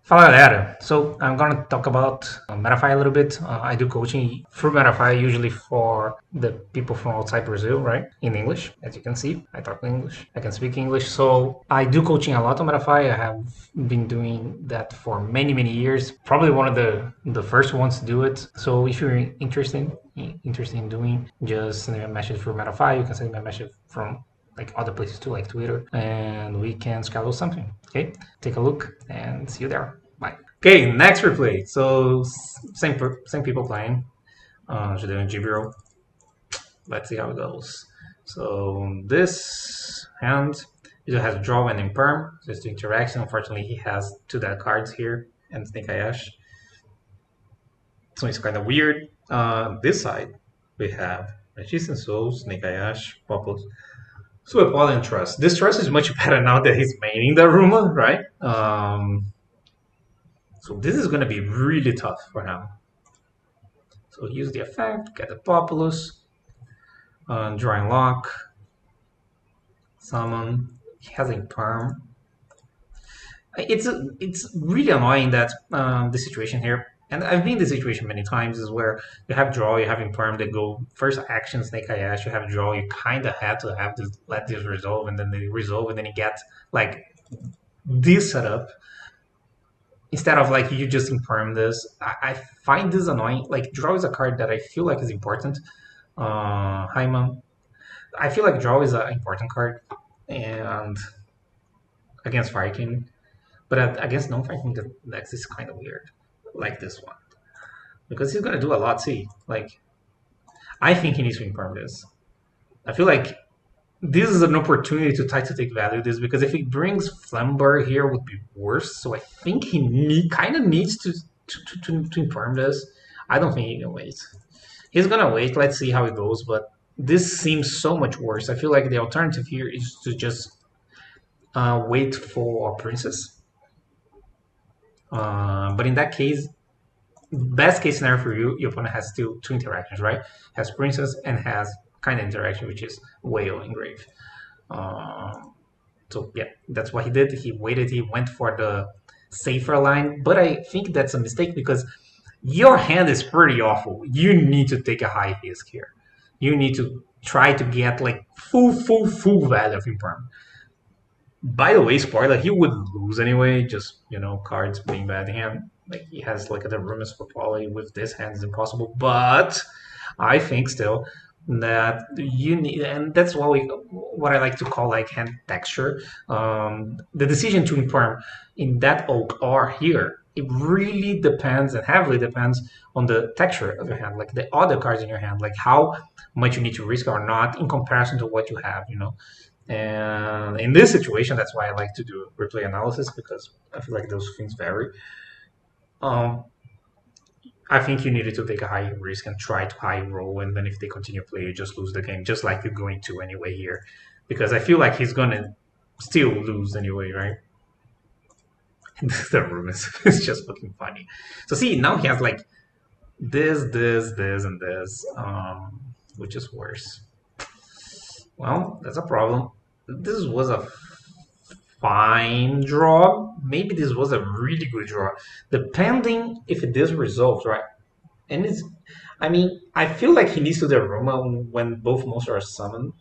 Fala galera, so I'm gonna talk about Metafy a little bit. I do coaching through Metafy usually for the people from outside Brazil, right? In English, as you can see, I talk English, I can speak English. So I do coaching a lot on Metafy. I have been doing that for many years. Probably one of the first ones to do it. So if you're interested in doing, just send me a message through Metafy. You can send me a message from like other places too, like Twitter, and we can schedule something. Okay, take a look and see you there. Bye. Okay, next replay. So same people playing. JudeuYGO and Jibriel. Let's see how it goes. So this hand it has draw and imperm. So it's the interaction. Unfortunately, he has two dead cards here and Snake Ash. So it's kind of weird. This side we have Resistance Soul, Snake Ash, Populus. So Apollo and Trust. This Trust is much better now that he's maining the Ruma, right? So this is going to be really tough for him. So use the effect, get the Populus, drawing lock, summon. He has a perm. It's really annoying that the situation here, and I've been in this situation many times, is where you have draw, you have imperm, they go first action Snake Ash, you have draw, you kind of have to have this, let this resolve, and then they resolve, and then you get like this setup instead of like you just imperm this. I find this annoying. Like draw is a card that I feel like is important. Hyman, I feel like draw is an important card, and against fighting, but against non-fighting decks is kind of weird, like this one, because he's gonna do a lot. See, like I think he needs to imperm this. I feel like this is an opportunity to try to take value of this because if he brings Flamber here would be worse. So I think he kind of needs to imperm this. I don't think he can wait. He's gonna wait. Let's see how it goes. But this seems so much worse. I feel like the alternative here is to just wait for a princess. But in that case, best case scenario for you, your opponent has still two interactions, right? Has princess and has kind of interaction, which is whale engrave. So yeah, that's what he did. He waited. He went for the safer line, but I think that's a mistake because your hand is pretty awful. You need to take a high risk here. You need to try to get like full value of imperm. By the way, spoiler, he would lose anyway. Just cards being bad in hand. Like he has like the rumors for poly with this hand is impossible. But I think still that you need, and that's what I like to call like hand texture. The decision to imperm in that oak or here, it really depends and heavily depends on the texture of your hand, like the other cards in your hand, like how much you need to risk or not in comparison to what you have. And in this situation, that's why I like to do replay analysis because I feel like those things vary. Um, I think you needed to take a high risk and try to high roll, and then if they continue play, you just lose the game, just like you're going to anyway here, because I feel like he's gonna still lose anyway, right? The room is just looking funny. So see, now he has like this, and this, which is worse. Well, that's a problem. This was a fine draw. Maybe this was a really good draw, depending if this resolves, right? And I feel like he needs to do the Roma when both monsters are summoned.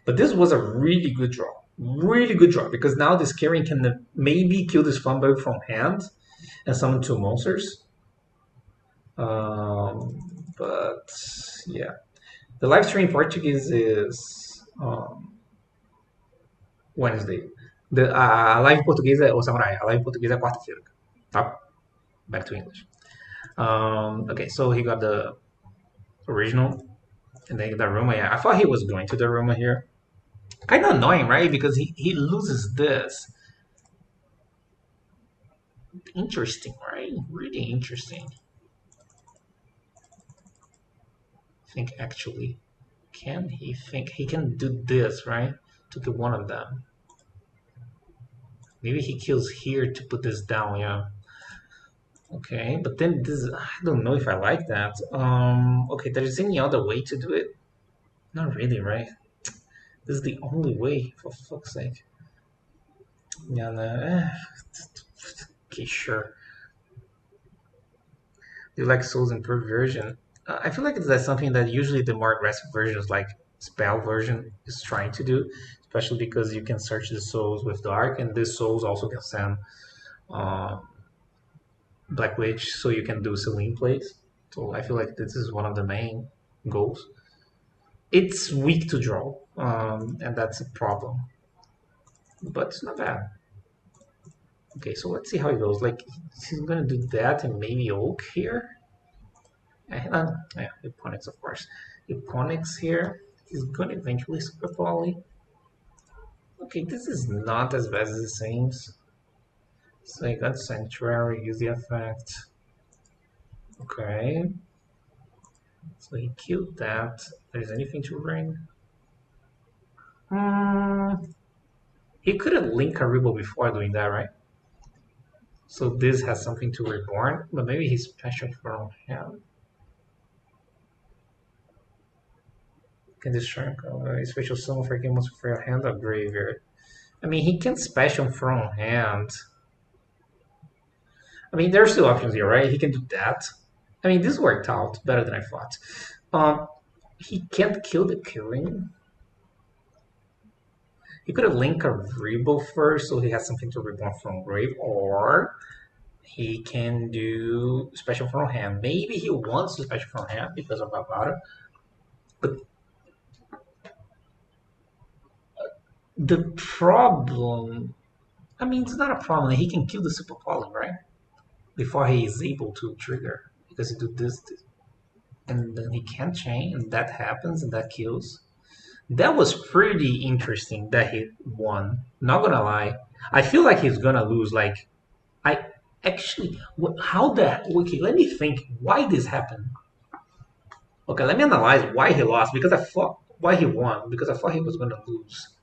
But this was a really good draw. Really good draw, because now this carrying can maybe kill this Funbug from hand and summon two monsters. But yeah. The live stream in Portuguese is Wednesday. A live em português é, Samurai, a live em português é quarta-feira. Tá? Back to English. Okay, so he got the original, and then the Ruma. Yeah, I thought he was going to the Ruma here. Kind of annoying, right? Because he loses this. Interesting, right? Really interesting. I think actually, can he think he can do this, right? To kill one of them. Maybe he kills here to put this down, yeah. Okay, but then this, I don't know if I like that. Okay, there is any other way to do it? Not really, right? This is the only way, for fuck's sake. Yeah, no, Okay, sure. Do you like Soul's improved version? I feel like that's something that usually the more aggressive versions, like Spell version, is trying to do, especially because you can search the souls with Dark, and this souls also can send uh, Black Witch, so you can do Celine plays. So I feel like this is one of the main goals. It's weak to draw, and that's a problem, but it's not bad. Okay, so let's see how it goes. Like, he's gonna do that and maybe Oak here. Yeah, Eponyx, of course. Eponyx here. He's gonna eventually Super Poly. Okay, this is not as bad as it seems. So I got Sanctuary, use the effect. Okay. So he killed that. There's anything to bring? He could have linked Karibo before doing that, right? So this has something to reborn, but maybe he's special from him. Can destroy a special summon for games for your hand or graveyard. I mean, he can special from hand. I mean, there's two options here, right? He can do that. I mean, this worked out better than I thought. He can't kill the killing. He could have linked a Rebo first, so he has something to reborn from grave, or he can do special from hand. Maybe he wants to special from hand because of Avada. But the problem, I mean, it's not a problem. He can kill the Super Poly, right? Before he is able to trigger, because he do this, and then he can't chain, and that happens, and that kills. That was pretty interesting that he won. Not gonna lie, I feel like he's gonna lose. Like, I actually, how that? Okay, let me think. Why this happened? Okay, let me analyze why he lost. Because I thought why he won. Because I thought he was gonna lose.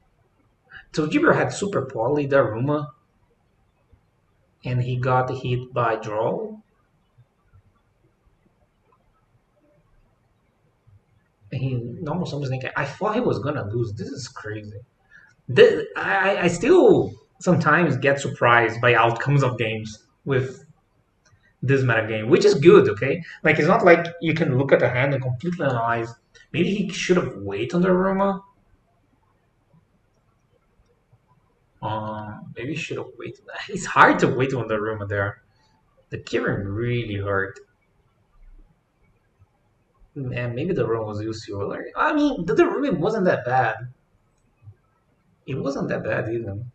So Jibriel had Super Poly, Daruma, and he got hit by draw. He normal summons Snake. I thought he was gonna lose. This is crazy. I still sometimes get surprised by outcomes of games with this meta game, which is good. Okay, like it's not like you can look at the hand and completely analyze. Maybe he should have waited on the Roma. Maybe he should have waited. It's hard to wait on the Roma there. The Kirin really hurt. And maybe the Roma was used to earlier. I mean, the Roma wasn't that bad. It wasn't that bad even.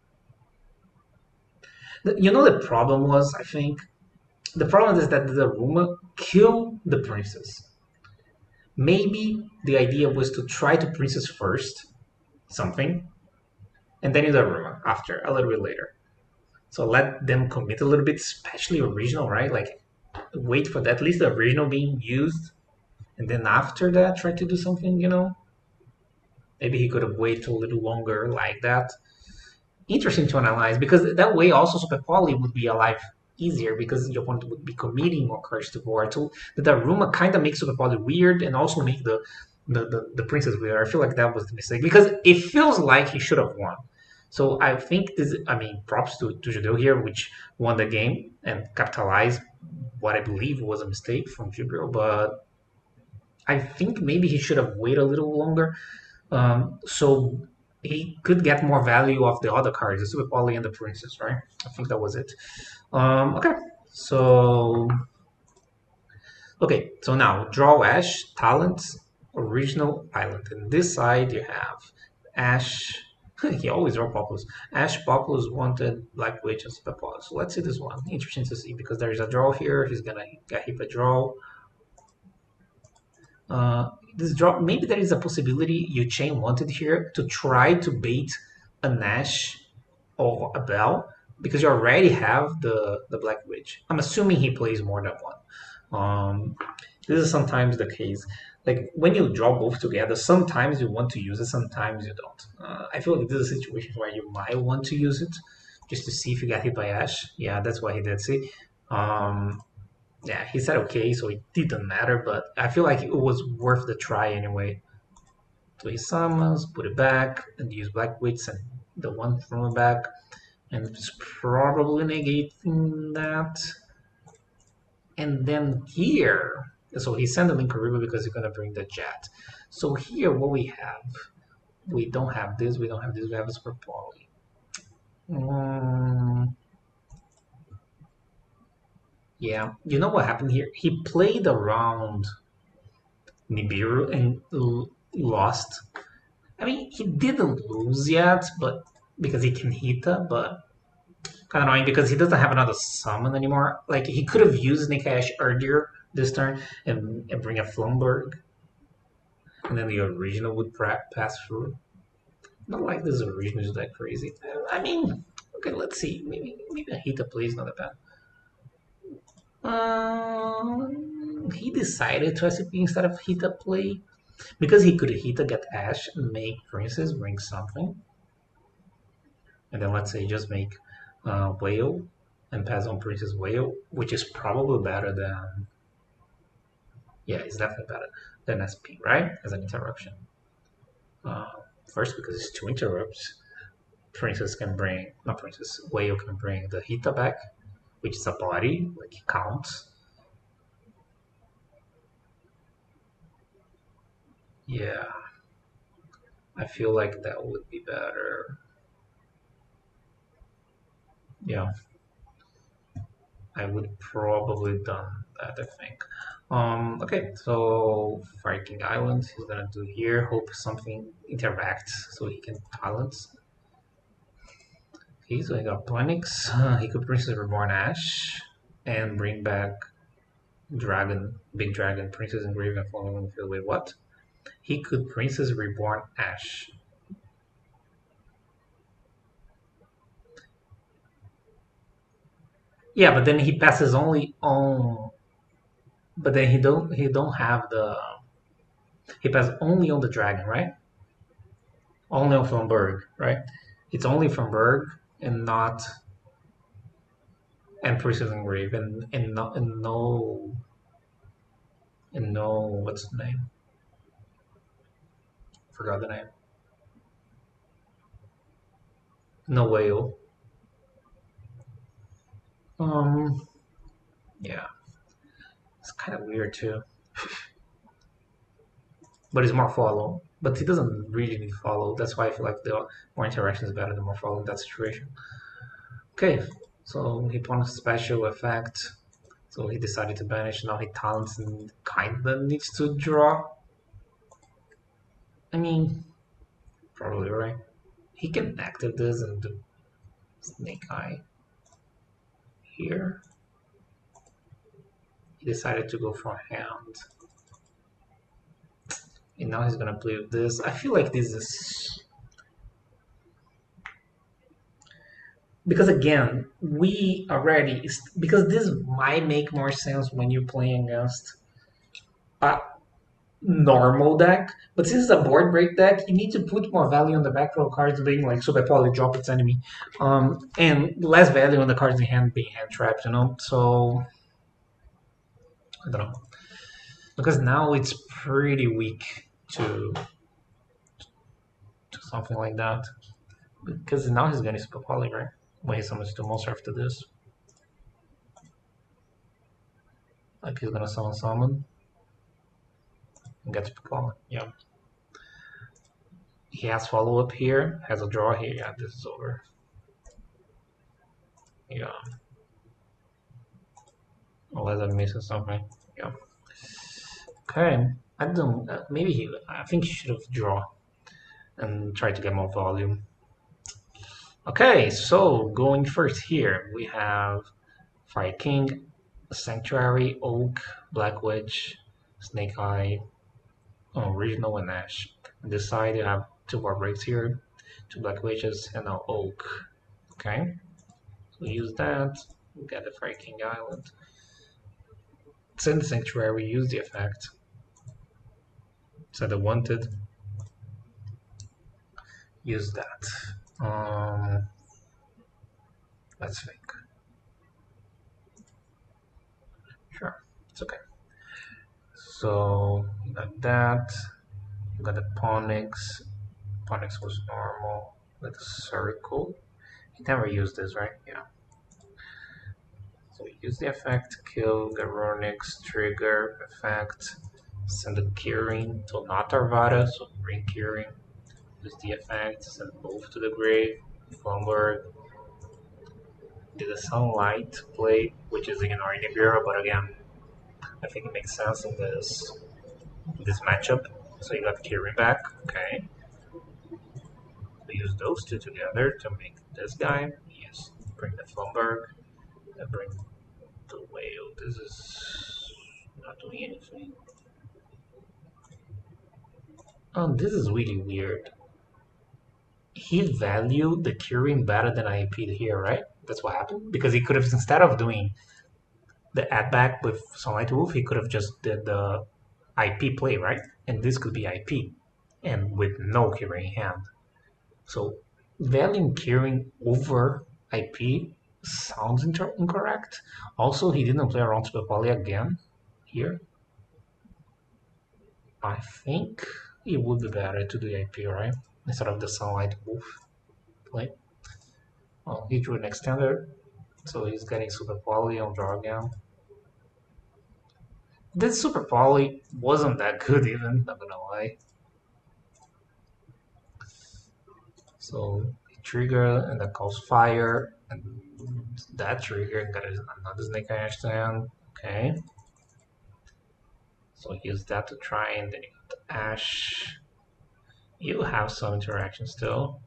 You know, the problem was, I think, the problem is that the Roma killed the princess. Maybe the idea was to try to princess first, something, and then the Roma after, a little bit later. So let them commit a little bit, especially original, right? Like, wait for that, at least the original being used, and then after that, try to do something, you know? Maybe he could have waited a little longer like that. Interesting to analyze because that way also Super Poly would be alive easier because your opponent would be committing more cards to board. So the Daruma kind of makes Super Poly weird and also make the princess weird. I feel like that was the mistake because it feels like he should have won. So I think this. I mean, props to JudeuYGO here, which won the game and capitalized what I believe was a mistake from Jibriel. But I think maybe he should have waited a little longer. So he could get more value of the other cards, the Super Poly and the Princess, right? I think that was it. Okay, so now draw Ash, talents, original island. And this side you have Ash. He always draw Populous. Ash, Populous, Wanted, Black Witch, and Super Poly. So let's see this one. Interesting to see because there is a draw here. He's gonna get hit a draw. This draw, maybe there is a possibility you chain Wanted here to try to bait a Nash or a Bell because you already have the Black Witch. I'm assuming he plays more than one. This is sometimes the case. Like when you draw both together, sometimes you want to use it, sometimes you don't. I feel like this is a situation where you might want to use it just to see if you get hit by Ash. Yeah, that's what he did. See, yeah, he said okay, so it didn't matter, but I feel like it was worth the try anyway. So he summons, put it back, and use Black Witch and the one from the back. And it's probably negating that. And then here, so he sent a link Kariba because he's gonna bring the jet. So here, what we don't have this, we don't have this, we have a super poly. Yeah, you know what happened here? He played around Nibiru and lost. I mean, he didn't lose yet, but because he can Hita, but kind of annoying because he doesn't have another summon anymore. Like, he could have used Snake Ash earlier this turn and bring a Flumberg, and then the original would pass through. Not like this original is that crazy. I mean, okay, let's see. Maybe a Hita play is not that bad. He decided to SCP instead of Hita play because he could Hita get Ash and make Princess bring something, and then let's say just make Whale and pass on Princess Whale, which is probably better than, yeah, it's definitely better than SP, right? As an interruption. First, because it's two interrupts. Princess can bring, not Princess, Whale can bring the Hita back, which is a body, like it counts. Yeah, I feel like that would be better. Yeah, I would probably done that, I think. Okay, so Fire King Island, he's gonna do here. Hope something interacts so he can balance. Okay, so he got Plenix. He could Princess Reborn Ash and bring back Dragon, Big Dragon, Princess Engrave, and Fallen Field. Wait, what? He could Princess Reborn Ash. Yeah, but then he passes only on. But then he don't have the. He passes only on the dragon, right? Only on Flumberg, right? It's only from Berg and not and Princess Engrave and no what's the name? Forgot the name. No Whale. Yeah, it's kind of weird too. But it's more follow. But he doesn't really need follow. That's why I feel like the more interaction is better than more follow in that situation. Okay, so he put a special effect. So he decided to banish. Now he talents and kinda needs to draw. I mean, probably right. He can active this and do Snake Eye here. He decided to go for hand. And now he's gonna play with this. I feel like this is because again, we already because this might make more sense when you're playing against a normal deck. But since it's a board break deck, you need to put more value on the back row cards being like super poly drop its enemy, and less value on the cards in hand being hand trapped. You know, so I don't know because now it's pretty weak to something like that. Because now he's getting super poly, right? When he summons the monster after this. Like he's gonna summon and get super poly. Yeah. He has follow up here, has a draw here. Yeah, this is over. Yeah. Unless I'm missing something. Yeah. Okay. I don't. Maybe he. I think he should have draw and try to get more volume. Okay, so going first here, we have Fire King, Sanctuary, Oak, Black Witch, Snake Eye, Original, and Ash. On this side, you have two more breaks here, two Black Witches, and an Oak. Okay, so use that, get the Fire King Island. Send the Sanctuary, use the effect. Set the Wanted, use that. Let's think. Sure, it's okay. So you got that. You got the Ponyx. Ponyx was normal with a circle. He never used this, right? Yeah. So we use the effect, kill, Garonix, trigger, effect, send a Curing to not Arvada, so bring Curing, use the effect, send both to the grave, Flumberg, did a Sunlight play, which is ignoring the Bureau, but again, I think it makes sense in this matchup. So you got Curing back, okay. We use those two together to make this guy. Yes, bring the Flumberg, and bring the whale. This is not doing anything. Oh, this is really weird. He valued the curing better than I IP'd here, right? That's what happened? Because he could have, instead of doing the add back with Sunlight Wolf, he could have just did the IP play, right? And this could be IP, and with no curing in hand. So valuing curing over IP sounds incorrect. Also, he didn't play around Super Poly again here. I think it would be better to do IP, right? Instead of the Sunlight Wolf play. Well, he drew an extender, so he's getting Super Poly on draw again. This Super Poly wasn't that good even, not gonna lie. So trigger and that calls fire, and that trigger got another Snake Eye stand. Okay. So use that to try, and then you got the Ash. You have some interaction still.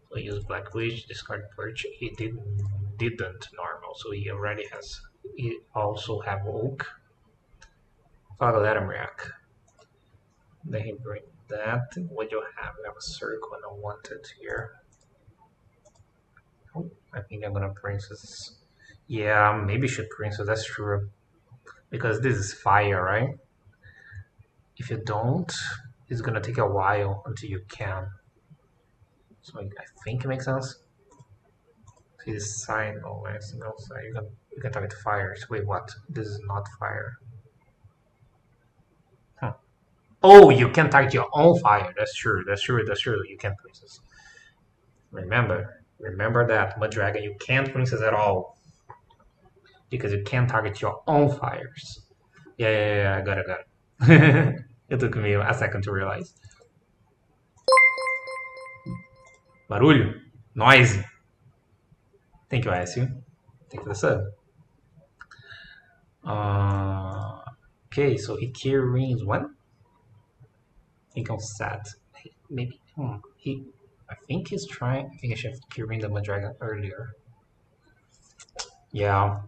So use Black Witch, discard Perch. He didn't normal, so he already has. He also have Oak. I'll let him react. Then he bring that. What you have? We have a circle and unwanted here. Oh, I think I'm gonna princess. Yeah, maybe should princess. That's true. Because this is fire, right? If you don't, it's gonna take a while until you can. So I think it makes sense. His sign, oh, my single side. You can target fires. Wait, what? This is not fire. Huh. Oh, you can target your own fire. That's true. That's true. That's true. You can princess. Remember that, Mud Dragon. You can't princess at all because you can't target your own fires. Yeah. I got it. It took me a second to realize. Barulho, noise. Thank you, Asu. Thank you for the sub. Okay, so Ikir rings one. He goes sad. Maybe. I think he's trying. I think I should have curing the Dragon earlier. Yeah.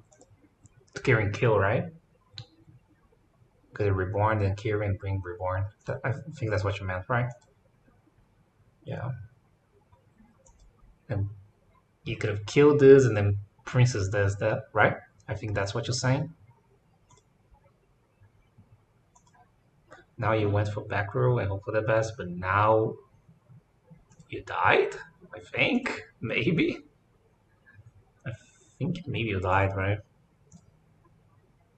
Curing kill, right? Because Reborn, then Curing, bring Reborn. I think that's what you meant, right? Yeah. And you could have killed this and then Princess does that, right? I think that's what you're saying. Now you went for back row. I hope for the best, but now you died. I think maybe. I think maybe you died, right?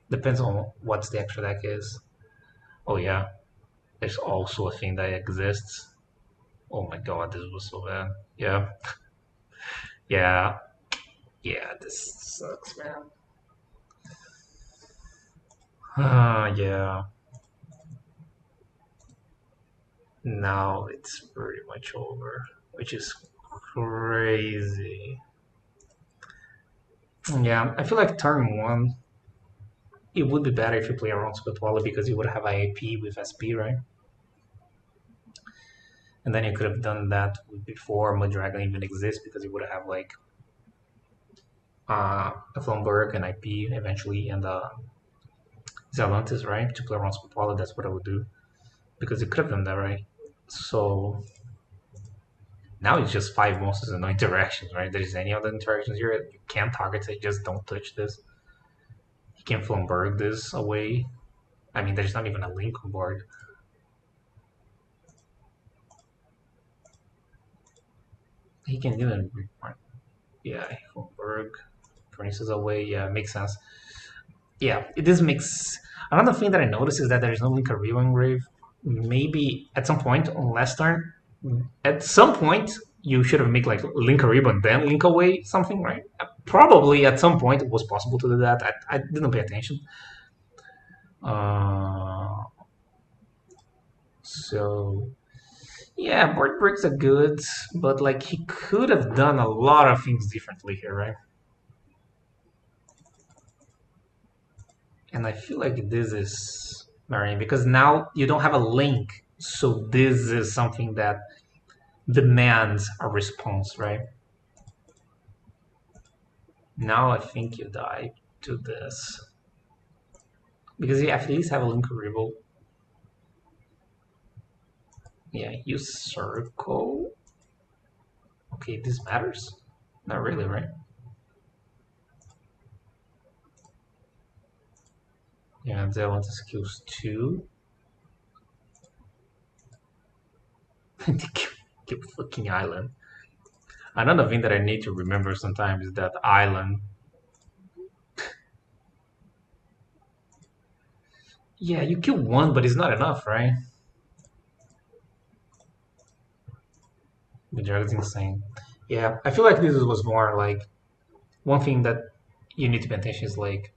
Depends on what the extra deck is. Oh yeah, there's also a thing that exists. Oh my god, this was so bad. Yeah. Yeah. This sucks, man. Yeah. Now it's pretty much over, which is crazy. Yeah, I feel like turn one, it would be better if you play around Squatwalla because you would have IAP with SP, right? And then you could have done that before Mud Dragon even exists because you would have like a Flumberg and IP eventually and Zelantis, right? To play around Squatwalla, that's what I would do. Because you could have done that, right? So now it's just 5 monsters and no interactions, right? There's any other interactions here. You can't target it, just don't touch this. You can Flumberg this away. I mean, there's not even a link on board. He can even report. Yeah, Flumberg, Princess away. Yeah, makes sense. Yeah, this makes. Another thing that I noticed is that there is no Linkario engrave. Maybe at some point on last turn, at some point you should have made like link a ribbon, then link away something, right? Probably at some point it was possible to do that. I didn't pay attention. So yeah, board breaks are good, but like he could have done a lot of things differently here, right? And I feel like this is Marion because now you don't have a link, so this is something that demands a response, right? Now I think you die to this because you at least have a link variable. Yeah, use circle. Okay, this matters. Not really, right? Yeah, that one skills 2. Keep fucking island. Another thing that I need to remember sometimes is that island. Yeah, you kill one, but it's not enough, right? The drag is insane. Yeah, I feel like this was more like one thing that you need to pay attention is like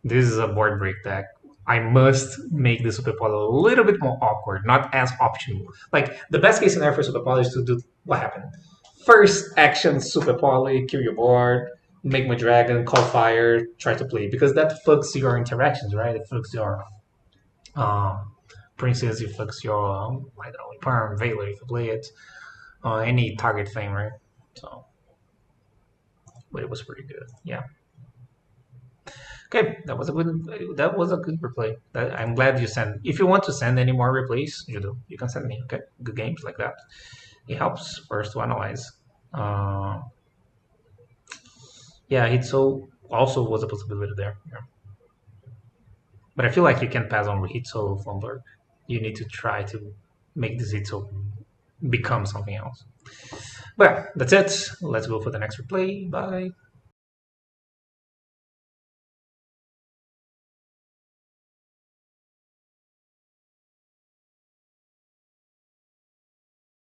this is a board break deck. I must make the super poly a little bit more awkward, not as optional. Like the best case scenario for super poly is to do what happened. First action super poly, kill your board, make my dragon, call fire, try to play because that fucks your interactions, right? It fucks your princess, it fucks your I don't know, perm, Veiler if you play it, any target thing, right? So, but it was pretty good, yeah. Okay, that was a good replay. I'm glad you sent. If you want to send any more replays, you can send me. Okay, good games like that. It helps first to analyze. Uh, yeah, Hitso also was a possibility there. Yeah. But I feel like you can pass on Hitso Fumbler. You need to try to make this Hitso become something else. But yeah, that's it. Let's go for the next replay. Bye.